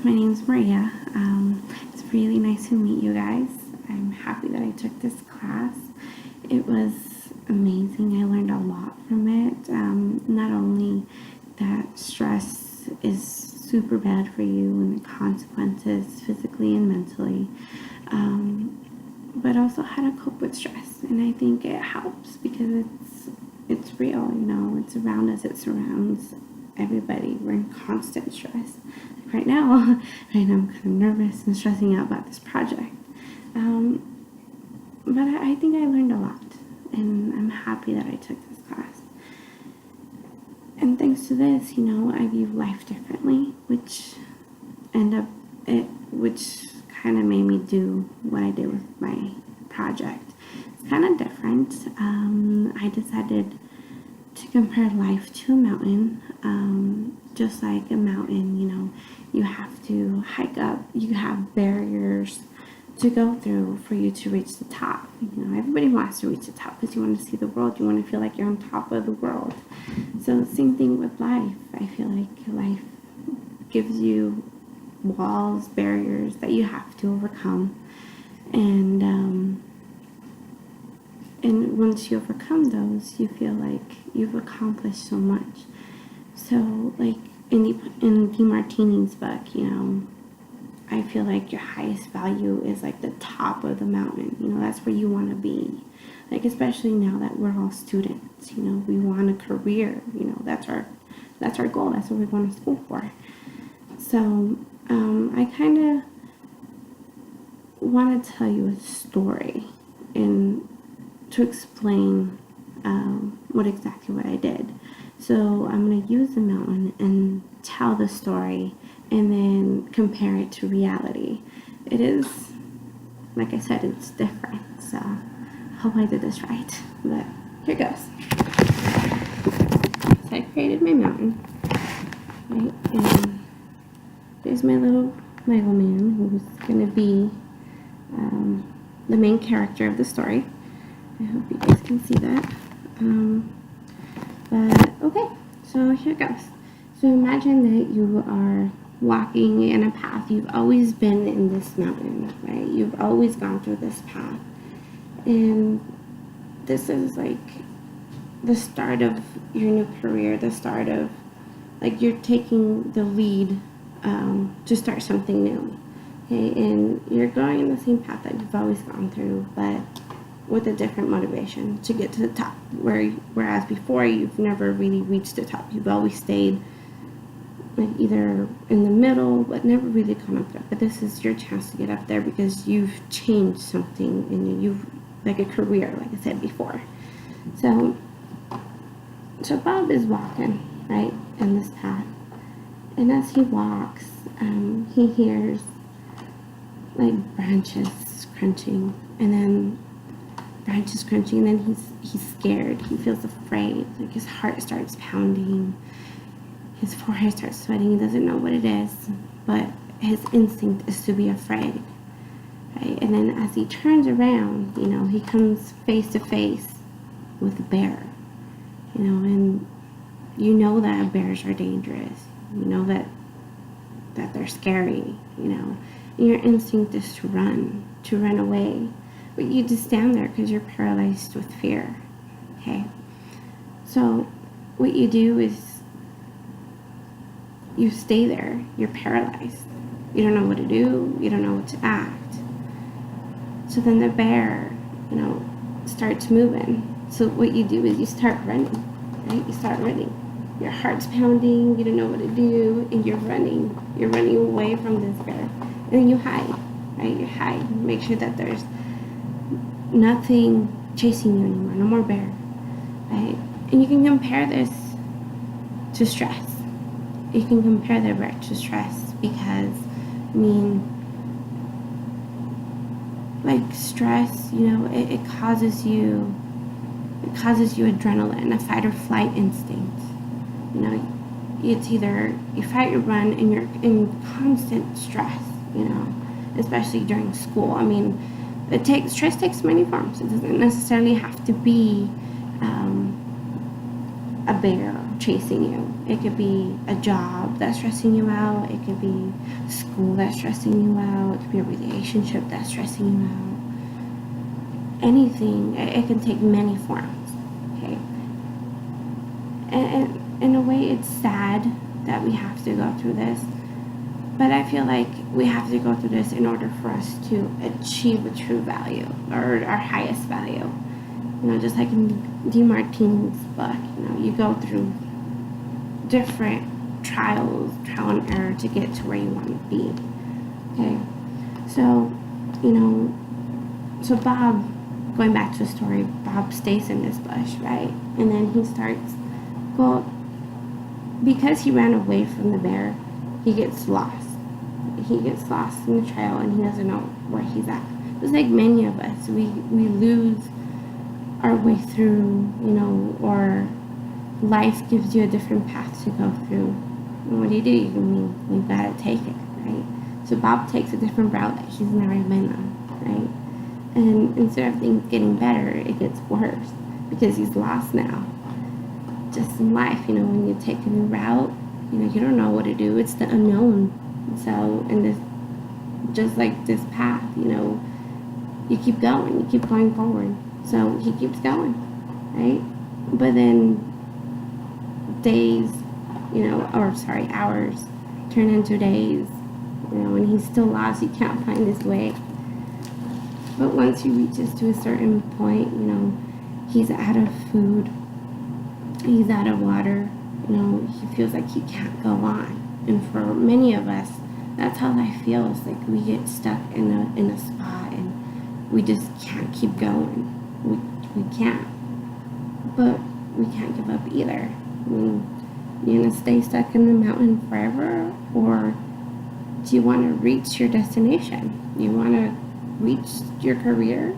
My name's Maria. It's really nice to meet you guys. I'm happy that I took this class. It was amazing. I learned a lot from it. Not only that stress is super bad for you and the consequences physically and mentally, but also how to cope with stress. And I think it helps because it's real, it's around us, it surrounds everybody. We're in constant stress. Right now I'm kind of nervous and stressing out about this project. But I think I learned a lot, and I'm happy that I took this class. And thanks to this, I view life differently, which kind of made me do what I did with my project. It's kind of different. I decided to compare life to a mountain. Just like a mountain, you have to hike up. You have barriers to go through for you to reach the top. Everybody wants to reach the top because you want to see the world. You want to feel like you're on top of the world. So same thing with life. I feel like life gives you walls, barriers that you have to overcome. And once you overcome those, you feel like you've accomplished so much. So, like in Martini's book, I feel like your highest value is like the top of the mountain. That's where you want to be. Like, especially now that we're all students, we want a career. That's our goal. That's what we're going to school for. So, I kind of want to tell you a story and to explain what I did. So I'm going to use the mountain and tell the story and then compare it to reality. It is, like I said, it's different. So I hope I did this right. But here goes. So I created my mountain. Right? And there's my little Lego man who's going to be the main character of the story. I hope you guys can see that. But okay, so here goes. So imagine that you are walking in a path. You've always been in this mountain, right? You've always gone through this path. And this is like the start of your new career, the start of, like, you're taking the lead to start something new. Okay, and you're going in the same path that you've always gone through, but with a different motivation to get to the top, whereas before you've never really reached the top. You've always stayed like either in the middle but never really gone up there. But this is your chance to get up there because you've changed something in you, like a career, like I said before. So Bob is walking right in this path, and as he walks, he hears like branches crunching, and then branches crunching, and then he's scared. He feels afraid. Like his heart starts pounding, his forehead starts sweating. He doesn't know what it is, but his instinct is to be afraid, right? And then as he turns around, he comes face to face with a bear, and that bears are dangerous. That they're scary, and your instinct is to run away. But you just stand there because you're paralyzed with fear, okay? So what you do is you stay there. You're paralyzed. You don't know what to do. You don't know what to act. So then the bear, starts moving. So what you do is you start running, right? You start running. Your heart's pounding. You don't know what to do, and you're running. You're running away from this bear. And then you hide, right? You hide. Make sure that there's nothing chasing you anymore, no more bear, right? And you can compare this to stress. You can compare the bear to stress because, like stress, it causes you adrenaline, a fight or flight instinct. It's either you fight or run, and you're in constant stress, especially during school. Stress takes many forms. It doesn't necessarily have to be a bear chasing you. It could be a job that's stressing you out. It could be school that's stressing you out. It could be a relationship that's stressing you out. Anything. It can take many forms. Okay. And in a way, it's sad that we have to go through this. But I feel like we have to go through this in order for us to achieve a true value, or our highest value. You know, just like in DeMartine's book, you know, you go through different trial and error to get to where you want to be. Okay, so, you know, so Bob, going back to the story, Bob stays in this bush, right? And then he starts, well, because he ran away from the bear, he gets lost. He gets lost in the trail and he doesn't know where he's at. Just like many of us, we lose our way through, you know, or life gives you a different path to go through. And what do? You gotta take it, right? So Bob takes a different route that he's never been on, right? And instead of things getting better, it gets worse because he's lost now. Just in life, you know, when you take a new route, you know, you don't know what to do. It's the unknown. So, in this, just like this path, you know, you keep going, you keep going forward. So he keeps going, right? But then days, you know, hours turn into days, you know, and he's still lost. He can't find his way. But once he reaches to a certain point, you know, he's out of food, he's out of water, you know, he feels like he can't go on. And for many of us, that's how life feels. Like we get stuck in a spot and we just can't keep going. We can't. But we can't give up either. I mean, you're going to stay stuck in the mountain forever, or do you want to reach your destination? Do you want to reach your career,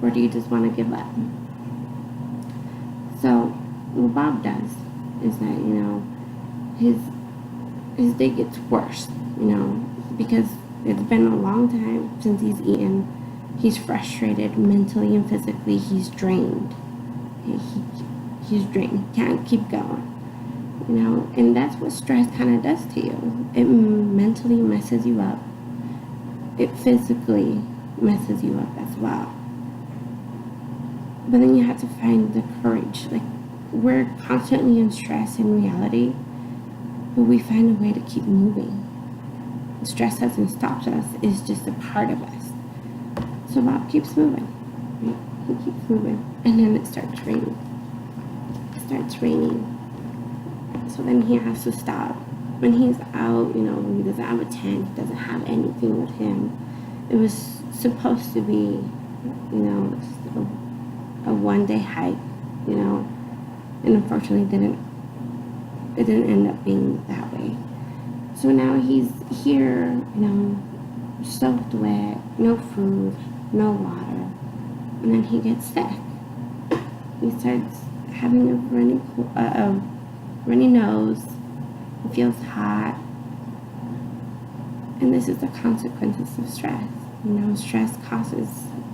or do you just want to give up? So what Bob does is that, you know, his day gets worse, you know, because it's been a long time since he's eaten. He's frustrated mentally and physically. He's drained. He's drained. He can't keep going, you know, and that's what stress kind of does to you. It mentally messes you up. It physically messes you up as well. But then you have to find the courage. Like, we're constantly in stress in reality, but we find a way to keep moving. Stress hasn't stopped us, it's just a part of us. So Bob keeps moving, right? He keeps moving, and then it starts raining. So then he has to stop. When he's out, you know, he doesn't have a tent, he doesn't have anything with him. It was supposed to be, you know, a one-day hike, you know, and unfortunately it didn't end up being that way. So now he's here, you know, soaked wet, no food, no water, and then he gets sick. He starts having a runny nose. He feels hot, and this is the consequences of stress. You know, stress causes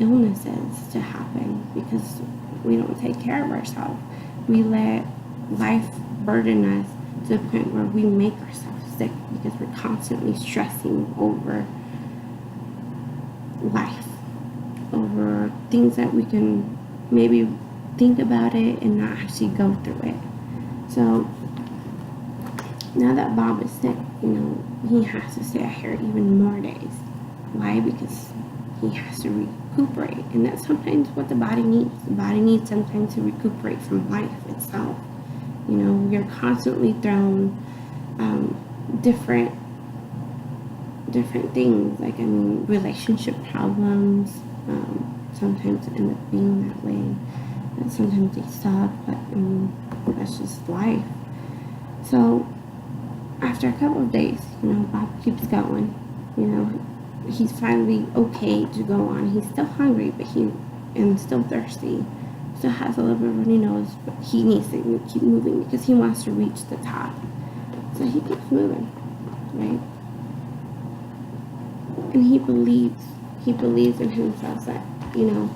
illnesses to happen because we don't take care of ourselves. We let life burden us to the point where we make ourselves sick because we're constantly stressing over life, over things that we can maybe think about it and not actually go through it. So now that Bob is sick, you know, he has to stay out here even more days. Why? Because he has to recuperate, and that's sometimes what the body needs. The body needs sometimes to recuperate from life itself. You know, we are constantly thrown different things, like, I mean, relationship problems sometimes end up being that way. And sometimes they suck, but I mean, that's just life. So after a couple of days, you know, Bob keeps going. You know, he's finally okay to go on. He's still hungry, but and still thirsty. Still has a little bit of runny nose, but he needs to keep moving because he wants to reach the top. So he keeps moving, right? And he believes in himself that, you know,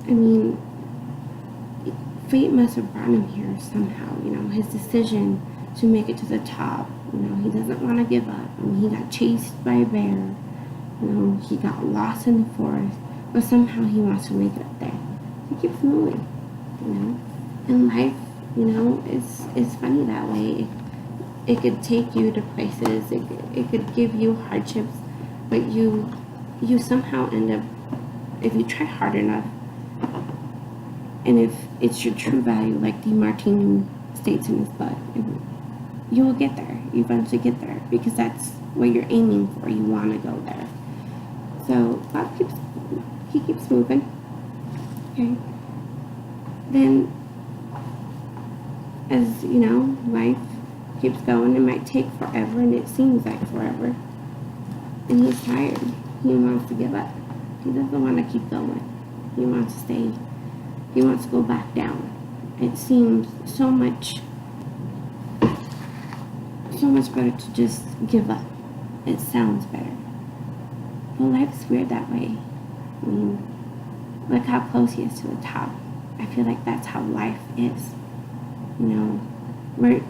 I mean, fate must have brought him here somehow. His decision to make it to the top. He doesn't want to give up. He got chased by a bear. He got lost in the forest, but somehow he wants to make it up there. He keeps moving. And life, is funny that way. It could take you to places. It could give you hardships, but you somehow end up, if you try hard enough, and if it's your true value, like DeMartini states in his book, you will get there. You eventually get there because that's what you're aiming for. You want to go there. So God keeps moving. Okay. Then, as life keeps going. It might take forever, and it seems like forever. And he's tired. He wants to give up. He doesn't want to keep going. He wants to stay. He wants to go back down. It seems so much better to just give up. It sounds better. But life's weird that way. Look how close he is to the top. I feel like that's how life is. We're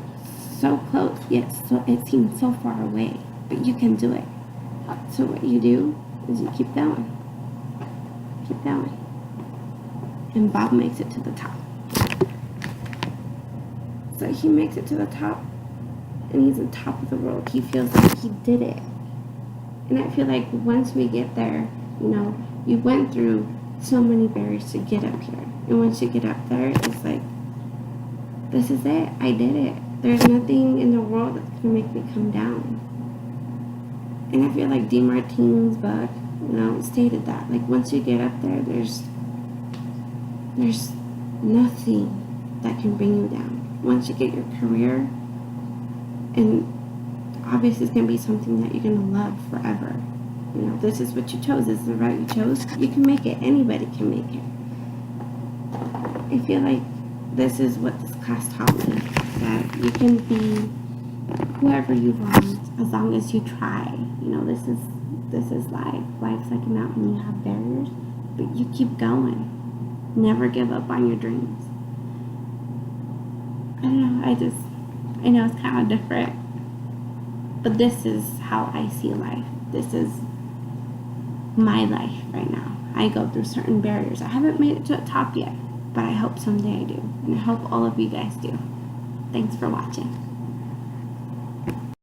so close, yet it seems so far away. But you can do it. So what you do is you keep going. Keep going. And Bob makes it to the top. So he makes it to the top, and he's on top of the world. He feels like he did it. And I feel like once we get there, you went through so many barriers to get up here. And once you get up there, it's like, this is it. I did it. There's nothing in the world that's going to make me come down. And I feel like DeMartini's book, stated that. Like, once you get up there, there's nothing that can bring you down. Once you get your career, and obviously it's going to be something that you're going to love forever. This is what you chose. This is the route you chose. You can make it. Anybody can make it. I feel like this is what this class taught me. That you can be whoever you want as long as you try. This is life. Life's like a mountain. You have barriers, but you keep going. Never give up on your dreams. I don't know. I know it's kind of different, but this is how I see life. This is my life right now. I go through certain barriers. I haven't made it to the top yet, but I hope someday I do, and I hope all of you guys do. Thanks for watching.